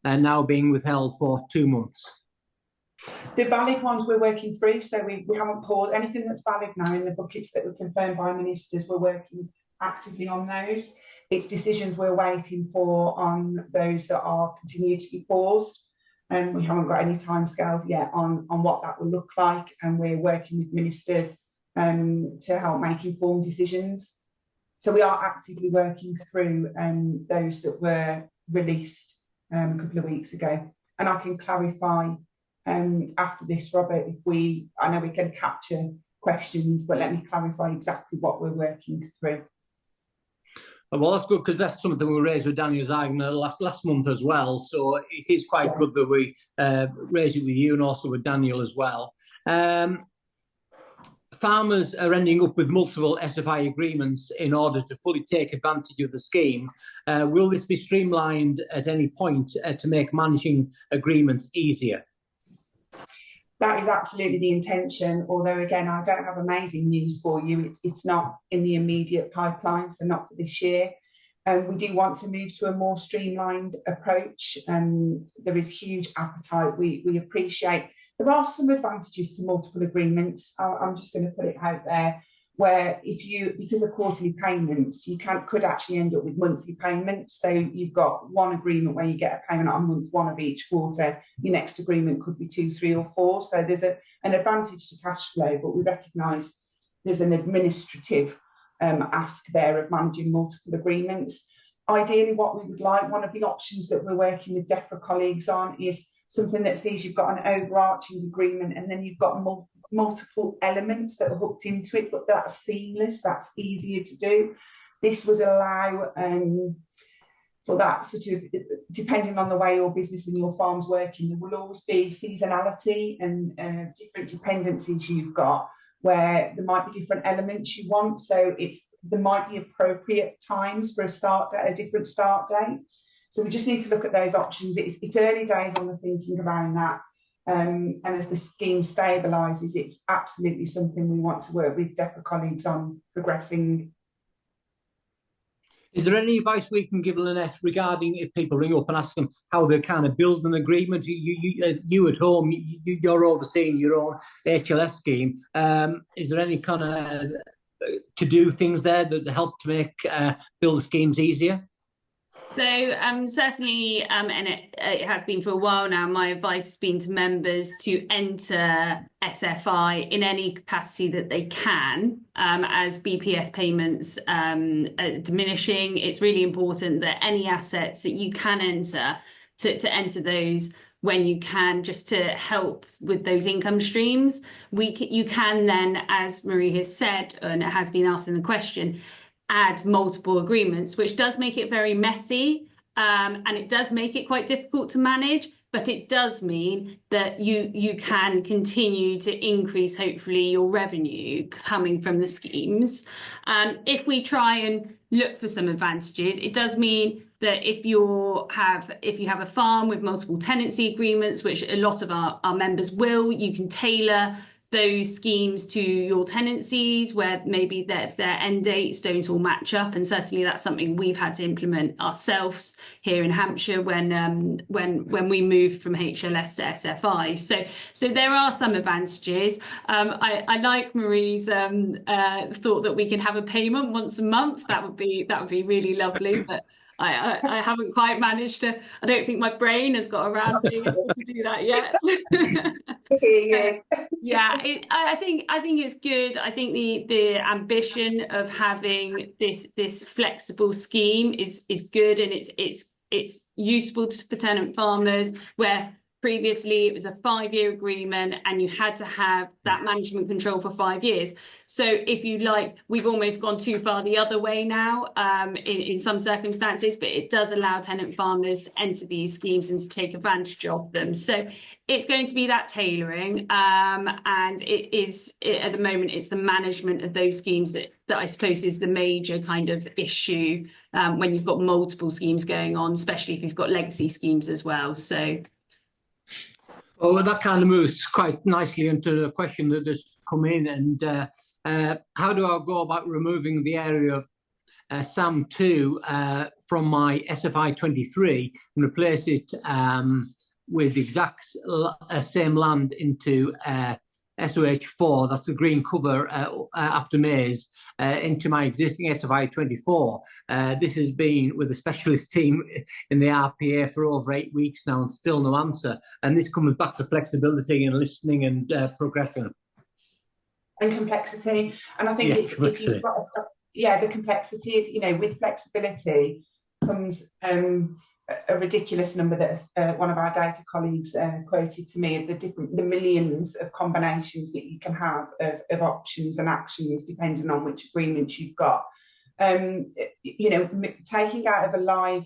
now being withheld for 2 months? The valid ones we're working through, so we haven't paused. Anything that's valid now in the buckets that were confirmed by ministers, we're working actively on those. It's decisions we're waiting for on those that are continued to be paused. And we haven't got any timescales yet on what that will look like. And we're working with ministers to help make informed decisions. So we are actively working through those that were released a couple of weeks ago. And I can clarify after this, Robert, I know we can capture questions, but let me clarify exactly what we're working through. Well, that's good, because that's something we raised with Daniel Zagner last month as well. So it is quite good that we raise it with you and also with Daniel as well. Farmers are ending up with multiple SFI agreements in order to fully take advantage of the scheme. Will this be streamlined at any point to make managing agreements easier? That is absolutely the intention, although again, I don't have amazing news for you. It's not in the immediate pipeline, so not for this year. We do want to move to a more streamlined approach. There is huge appetite. We appreciate there are some advantages to multiple agreements. I'm just going to put it out there, where because of quarterly payments, you could actually end up with monthly payments. So you've got one agreement where you get a payment on month 1 of each quarter. Your next agreement could be 2, 3 or 4. So there's an advantage to cash flow, but we recognise there's an administrative ask there of managing multiple agreements. Ideally, what we would like, one of the options that we're working with DEFRA colleagues on, is something that sees you've got an overarching agreement and then you've got multiple elements that are hooked into it, but that's seamless, that's easier to do. This would allow for that sort of, depending on the way your business and your farm's working, there will always be seasonality and different dependencies you've got, where there might be different elements you want. So there might be appropriate times for a different start date. So we just need to look at those options. It's early days on the thinking around that. And as the scheme stabilises, it's absolutely something we want to work with DEFRA colleagues on progressing. Is there any advice we can give Lynette regarding if people ring up and ask them how they kind of build an agreement? You at home, you're overseeing your own HLS scheme. Is there any kind of to-do things there that help to make build the schemes easier? So certainly, and it has been for a while now, my advice has been to members to enter SFI in any capacity that they can. As BPS payments are diminishing, it's really important that any assets that you can enter, to enter those when you can, just to help with those income streams. You can then, as Marie has said, and it has been asked in the question, add multiple agreements, which does make it very messy, and it does make it quite difficult to manage, but it does mean that you can continue to increase, hopefully, your revenue coming from the schemes. If we try and look for some advantages, it does mean that if you have a farm with multiple tenancy agreements, which a lot of our members will, you can tailor those schemes to your tenancies where maybe their end dates don't all match up, and certainly that's something we've had to implement ourselves here in Hampshire when we moved from HLS to SFI. So there are some advantages. I like Marie's thought that we can have a payment once a month. That would be really lovely, but I haven't quite managed to. I don't think my brain has got around being able to do that yet. Yeah, I think it's good. I think the ambition of having this flexible scheme is good, and it's useful for tenant farmers, where previously it was a 5-year agreement and you had to have that management control for 5 years. So if you like, we've almost gone too far the other way now in some circumstances, but it does allow tenant farmers to enter these schemes and to take advantage of them. So it's going to be that tailoring, and at the moment it's the management of those schemes that I suppose is the major kind of issue when you've got multiple schemes going on, especially if you've got legacy schemes as well. So. Oh, that kind of moves quite nicely into the question that has come in. And how do I go about removing the area of SAM2 from my SFI 23 and replace it with the exact same land into SOH4, that's the green cover after maize, into my existing SFI 24. This has been with a specialist team in the RPA for over 8 weeks now and still no answer. And this comes back to flexibility and listening and progression. And complexity. And I think it's if you've got the complexity is, with flexibility comes a ridiculous number that one of our data colleagues quoted to me, the millions of combinations that you can have of options and actions depending on which agreements you've got. Taking out of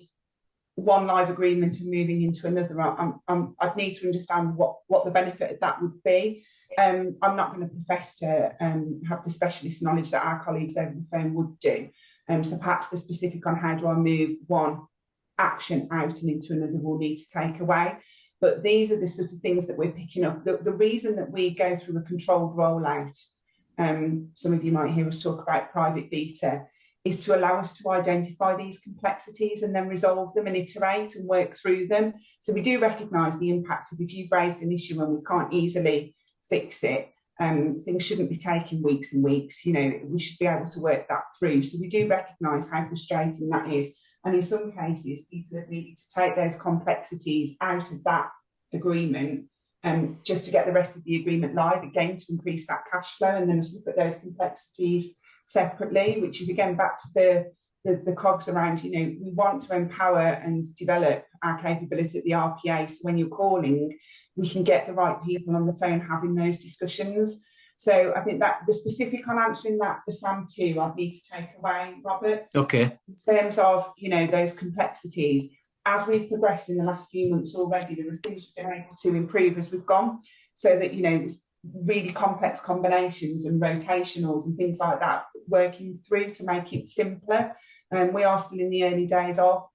one live agreement and moving into another, I'd need to understand what the benefit of that would be. I'm not going to profess to have the specialist knowledge that our colleagues over the phone would do. So perhaps the specific on how do I move one action out and into another we'll need to take away. But these are the sort of things that we're picking up. The reason that we go through a controlled rollout, some of you might hear us talk about private beta, is to allow us to identify these complexities and then resolve them and iterate and work through them. So we do recognise the impact of if you've raised an issue and we can't easily fix it, things shouldn't be taking weeks and weeks. We should be able to work that through. So we do recognise how frustrating that is. And in some cases, people have needed to take those complexities out of that agreement just to get the rest of the agreement live, again, to increase that cash flow, and then just look at those complexities separately, which is, again, back to the cogs around, we want to empower and develop our capability at the RPA. So when you're calling, we can get the right people on the phone having those discussions. So I think that the specific on answering that, the SAM2, I'd need to take away, Robert. Okay. In terms of, those complexities, as we've progressed in the last few months already, there are things we've been able to improve as we've gone, so that, really complex combinations and rotationals and things like that, working through to make it simpler. We are still in the early days of,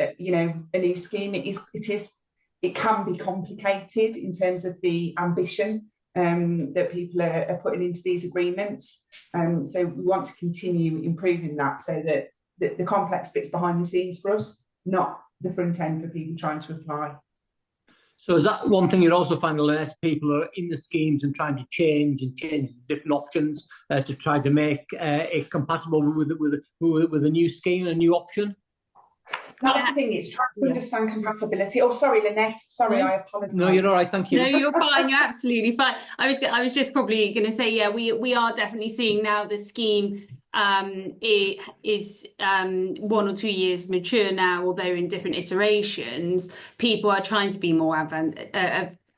a new scheme. It can be complicated in terms of the ambition that people are putting into these agreements. So we want to continue improving that so that the complex bits behind the scenes for us, not the front end for people trying to apply. So is that one thing you'd also find, Lynette, people are in the schemes and trying to change different options to try to make it compatible with a new scheme, a new option? That's the thing, it's trying to understand compatibility. Oh, sorry, Lynette. Sorry, I apologise. No, you're all right. Thank you. No, you're fine. You're absolutely fine. I was just probably going to say, we are definitely seeing now the scheme it is 1 or 2 years mature now, although in different iterations, people are trying to be more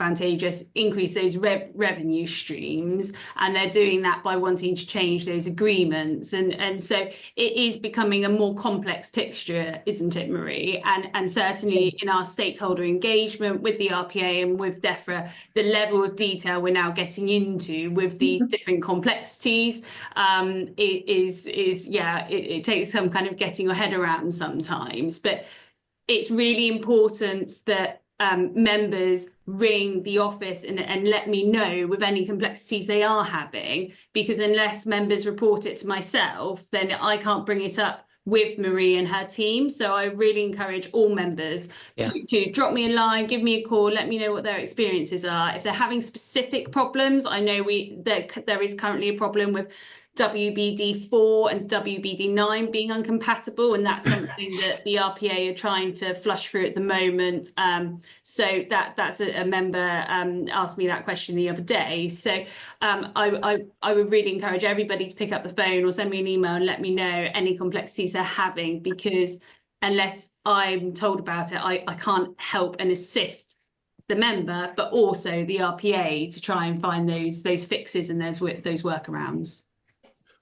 advantageous, increase those revenue streams, and they're doing that by wanting to change those agreements, and so it is becoming a more complex picture, isn't it, Marie? And certainly in our stakeholder engagement with the RPA and with DEFRA, the level of detail we're now getting into with these different complexities it takes some kind of getting your head around sometimes, but it's really important that members ring the office and let me know with any complexities they are having, because unless members report it to myself, then I can't bring it up with Marie and her team. So I really encourage all members to drop me a line, give me a call, let me know what their experiences are. If they're having specific problems, I know there is currently a problem with WBD4 and WBD9 being incompatible, and that's something that the RPA are trying to flush through at the moment. So that's a member asked me that question the other day. So I would really encourage everybody to pick up the phone or send me an email and let me know any complexities they're having, because unless I'm told about it, I can't help and assist the member, but also the RPA to try and find those fixes and those workarounds.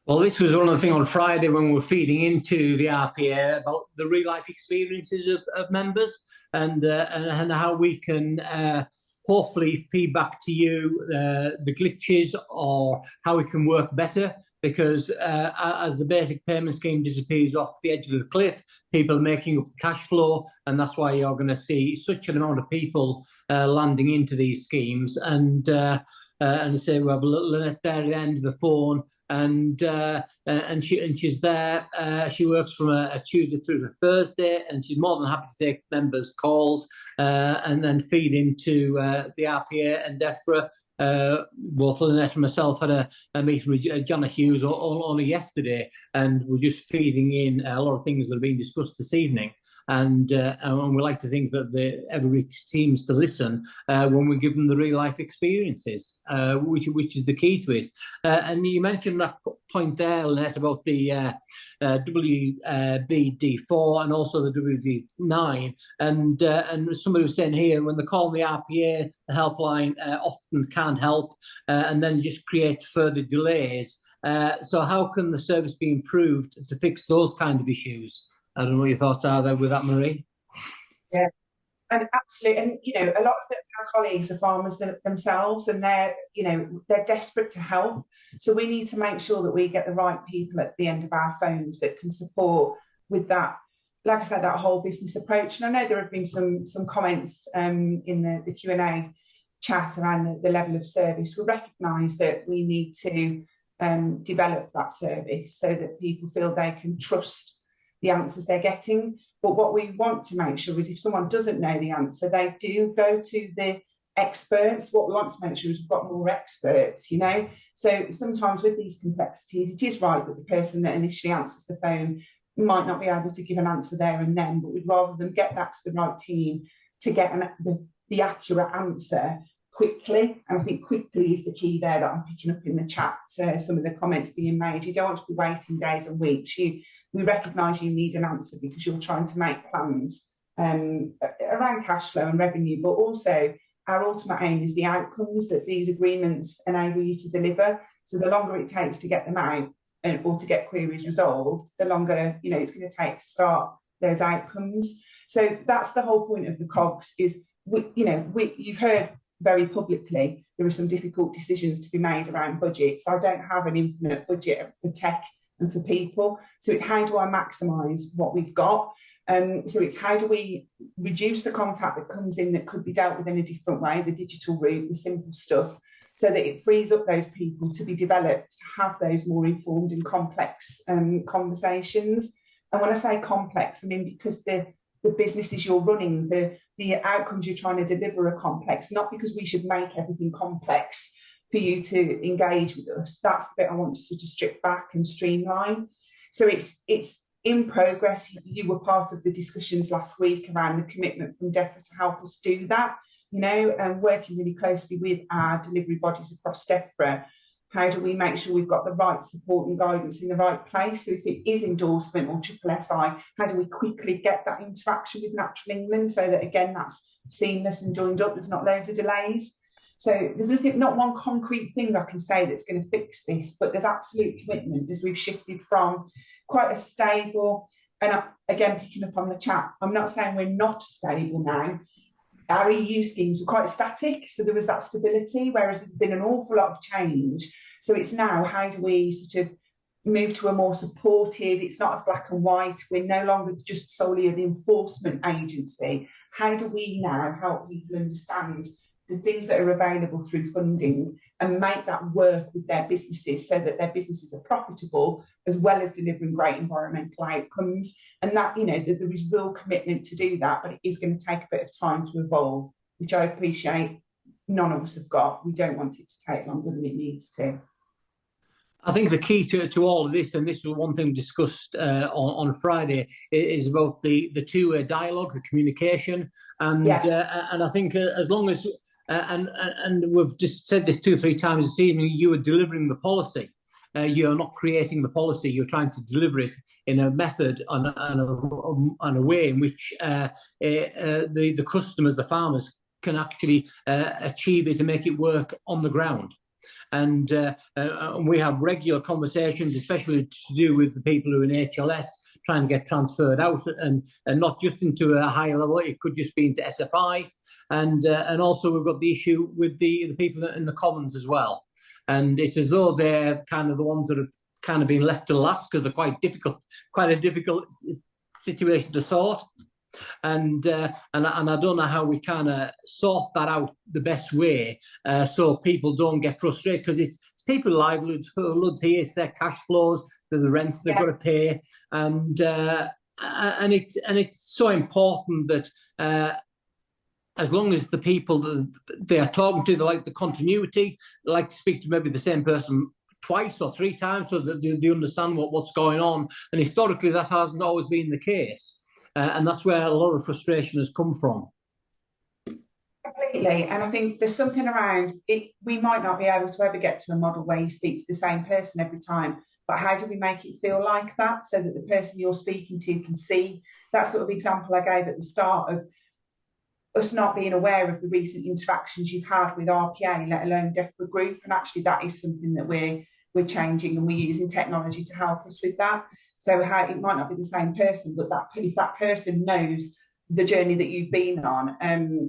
Well, this was one of the things on Friday when we were feeding into the RPA about the real life experiences of members and how we can hopefully feed back to you the glitches or how we can work better. Because as the basic payment scheme disappears off the edge of the cliff, people are making up the cash flow, and that's why you're going to see such an amount of people landing into these schemes. And say we have Lynette there at the end of the phone. And she's there. She works from a Tuesday through to Thursday, and she's more than happy to take members' calls and then feed into the RPA and DEFRA. Both Lynette and myself had a meeting with Jana Hughes only yesterday, and we're just feeding in a lot of things that are being discussed this evening. And we like to think that everybody seems to listen when we give them the real life experiences, which is the key to it. And you mentioned that point there, Lynette, about the WBD4 and also the WBD9. And somebody was saying here, when they call the RPA, the helpline often can't help, and then just create further delays. So how can the service be improved to fix those kind of issues? I don't know what your thoughts are there with that, Marie. Yeah, and absolutely. And, a lot of our colleagues are farmers themselves, and they're desperate to help. So we need to make sure that we get the right people at the end of our phones that can support with that, like I said, that whole business approach. And I know there have been some comments in the Q&A chat around the level of service. We recognise that we need to develop that service so that people feel they can trust the answers they're getting. But what we want to make sure is if someone doesn't know the answer, they do go to the experts. What we want to make sure is we've got more experts, So sometimes with these complexities, it is right that the person that initially answers the phone might not be able to give an answer there and then, but we'd rather them get that to the right team to get the accurate answer quickly. And I think quickly is the key there that I'm picking up in the chat, some of the comments being made. You don't want to be waiting days and weeks. We recognise you need an answer because you're trying to make plans around cash flow and revenue, but also our ultimate aim is the outcomes that these agreements enable you to deliver. So the longer it takes to get them out or to get queries resolved, the longer it's going to take to start those outcomes. So that's the whole point of the COGS is, you've heard very publicly there are some difficult decisions to be made around budgets. I don't have an infinite budget for tech and for people. So it's how do I maximise what we've got? So it's how do we reduce the contact that comes in that could be dealt with in a different way, the digital route, the simple stuff, so that it frees up those people to be developed, to have those more informed and complex conversations. And when I say complex, I mean because the businesses you're running, the outcomes you're trying to deliver are complex, not because we should make everything complex for you to engage with us. That's the bit I want to sort of strip back and streamline. So it's in progress. You were part of the discussions last week around the commitment from DEFRA to help us do that, and working really closely with our delivery bodies across DEFRA. How do we make sure we've got the right support and guidance in the right place? So if it is endorsement or triple SI, how do we quickly get that interaction with Natural England so that, again, that's seamless and joined up, there's not loads of delays? So there's not one concrete thing I can say that's going to fix this, but there's absolute commitment as we've shifted from quite a stable, and again, picking up on the chat, I'm not saying we're not stable now. Our EU schemes were quite static, so there was that stability, whereas there's been an awful lot of change. So it's now, how do we sort of move to a more supportive, it's not as black and white, we're no longer just solely an enforcement agency. How do we now help people understand the things that are available through funding and make that work with their businesses so that their businesses are profitable as well as delivering great environmental outcomes? And that, you know, that there is real commitment to do that, but it is going to take a bit of time to evolve, which I appreciate none of us have got. We don't want it to take longer than it needs to. I think the key to all of this, and this was one thing we discussed on Friday, is about the two-way dialogue, the communication, and I think as long as and we've just said this 2 or 3 times this evening, you are delivering the policy. You are not creating the policy. You're trying to deliver it in a method and a way in which the customers, the farmers, can actually achieve it and make it work on the ground. And we have regular conversations, especially to do with the people who are in HLS, trying to get transferred out and not just into a higher level. It could just be into SFI. And also we've got the issue with the people in the Commons as well. And it's as though they're kind of the ones that have kind of been left to last because they're quite a difficult situation to sort. And I don't know how we kind of sort that out the best way so people don't get frustrated, because it's people's livelihoods here, it's their cash flows, the rents they've got to pay, and it's so important that as long as the people that they are talking to, they like the continuity, they like to speak to maybe the same person twice or 3 times so that they understand what's going on. And historically, that hasn't always been the case. And that's where a lot of frustration has come from. Completely. And I think there's something around it. We might not be able to ever get to a model where you speak to the same person every time, but how do we make it feel like that so that the person you're speaking to can see? That sort of example I gave at the start of us not being aware of the recent interactions you've had with RPA, let alone DEFRA Group. And actually that is something that we're changing, and we're using technology to help us with that. So how it might not be the same person, but if that person knows the journey that you've been on,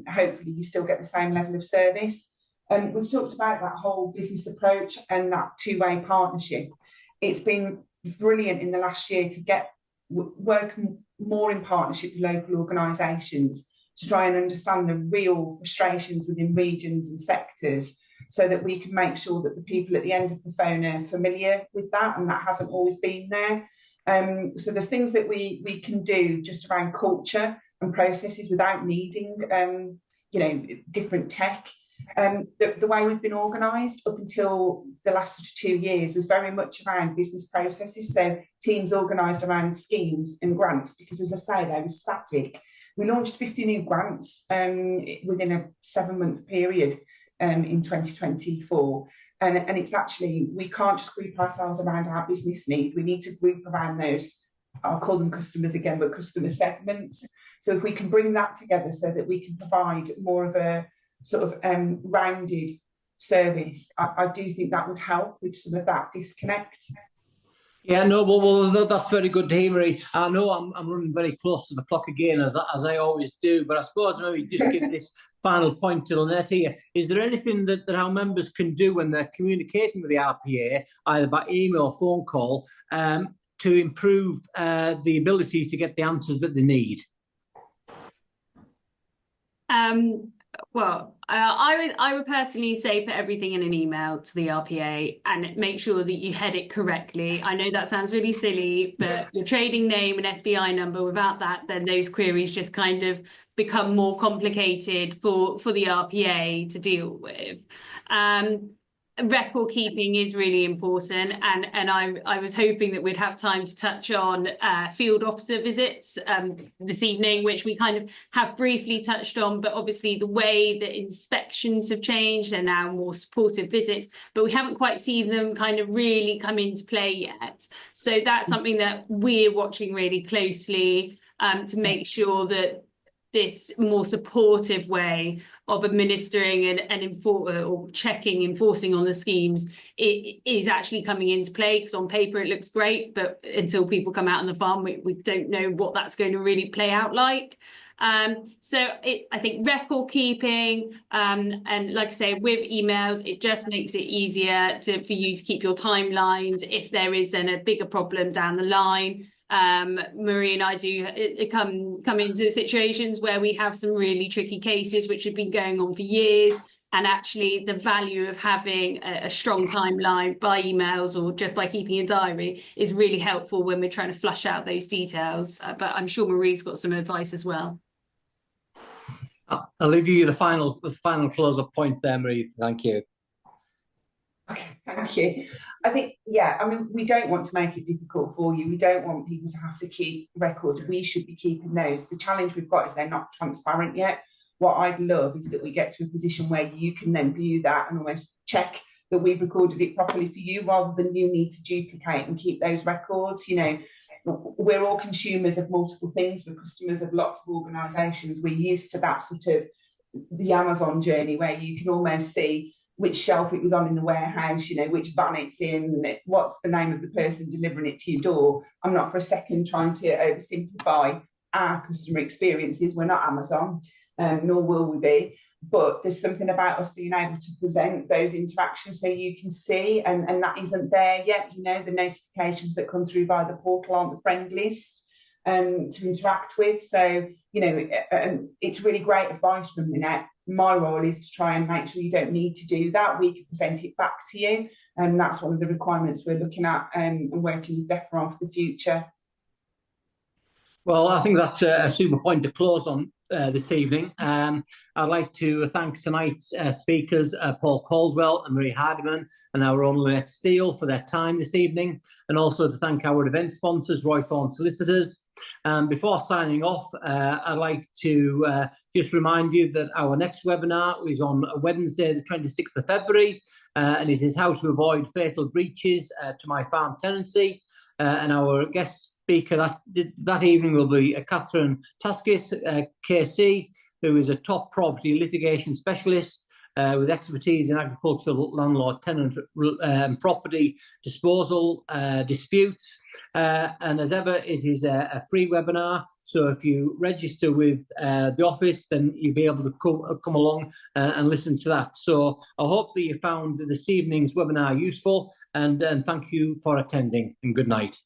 hopefully you still get the same level of service. We've talked about that whole business approach and that two-way partnership. It's been brilliant in the last year to get working more in partnership with local organisations to try and understand the real frustrations within regions and sectors, so that we can make sure that the people at the end of the phone are familiar with that, and that hasn't always been there. So there's things that we can do just around culture and processes without needing, different tech. The way we've been organised up until the last 2 years was very much around business processes. So teams organised around schemes and grants, because as I say, they were static. We launched 50 new grants within a 7-month period in 2024. And it's actually, we can't just group ourselves around our business need. We need to group around those, I'll call them customers again, but customer segments. So if we can bring that together so that we can provide more of a sort of rounded service, I do think that would help with some of that disconnect. Yeah, no, well, that's very good to hear, Marie. I know I'm running very close to the clock again, as I always do, but I suppose maybe just give this final point to Lynette here. Is there anything that our members can do when they're communicating with the RPA, either by email or phone call, to improve the ability to get the answers that they need? Well, I would personally say put everything in an email to the RPA and make sure that you head it correctly. I know that sounds really silly, but your trading name and SBI number, without that, then those queries just kind of become more complicated for the RPA to deal with. Record keeping is really important, and I was hoping that we'd have time to touch on field officer visits this evening, which we kind of have briefly touched on, but obviously the way that inspections have changed, they're now more supportive visits, but we haven't quite seen them kind of really come into play yet. So that's something that we're watching really closely to make sure that this more supportive way of administering and enforcing on the schemes is actually coming into play, because on paper it looks great, but until people come out on the farm, we don't know what that's going to really play out like. I think record keeping, and like I say, with emails, it just makes it easier for you to keep your timelines if there is then a bigger problem down the line. Marie and I do come into situations where we have some really tricky cases which have been going on for years, and actually the value of having a strong timeline by emails or just by keeping a diary is really helpful when we're trying to flush out those details. But I'm sure Marie's got some advice as well. I'll leave you the final close-up points there, Marie. Thank you. Okay, thank you. I think, yeah, I mean, we don't want to make it difficult for you. We don't want people to have to keep records. We should be keeping those. The challenge we've got is they're not transparent yet. What I'd love is that we get to a position where you can then view that and almost check that we've recorded it properly for you, rather than you need to duplicate and keep those records. You know, we're all consumers of multiple things. We're customers of lots of organisations. We're used to that sort of the Amazon journey where you can almost see which shelf it was on in the warehouse, you know, which van it's in, what's the name of the person delivering it to your door. I'm not for a second trying to oversimplify our customer experiences. We're not Amazon, nor will we be. But there's something about us being able to present those interactions so you can see, and that isn't there yet. You know, the notifications that come through via the portal aren't the friendliest to interact with. So, you know, it's really great advice from Lynette. My role is to try and make sure you don't need to do that. We can present it back to you. And that's one of the requirements we're looking at and working with DEFRA on for the future. Well, I think that's a super point to close on this evening. I'd like to thank tonight's speakers, Paul Cauldwell and Marie Hardeman, and our own Lynette Steel for their time this evening, and also to thank our event sponsors, Roy Thorne Solicitors. Before signing off, I'd like to just remind you that our next webinar is on Wednesday, the 26th of February, and it is how to avoid fatal breaches to my farm tenancy. And our guest speaker that evening will be Catherine Taskis, KC, who is a top property litigation specialist with expertise in agricultural landlord-tenant property disposal disputes. And as ever, it is a free webinar. So if you register with the office, then you'll be able to come along and listen to that. So I hope that you found this evening's webinar useful, and thank you for attending, and good night.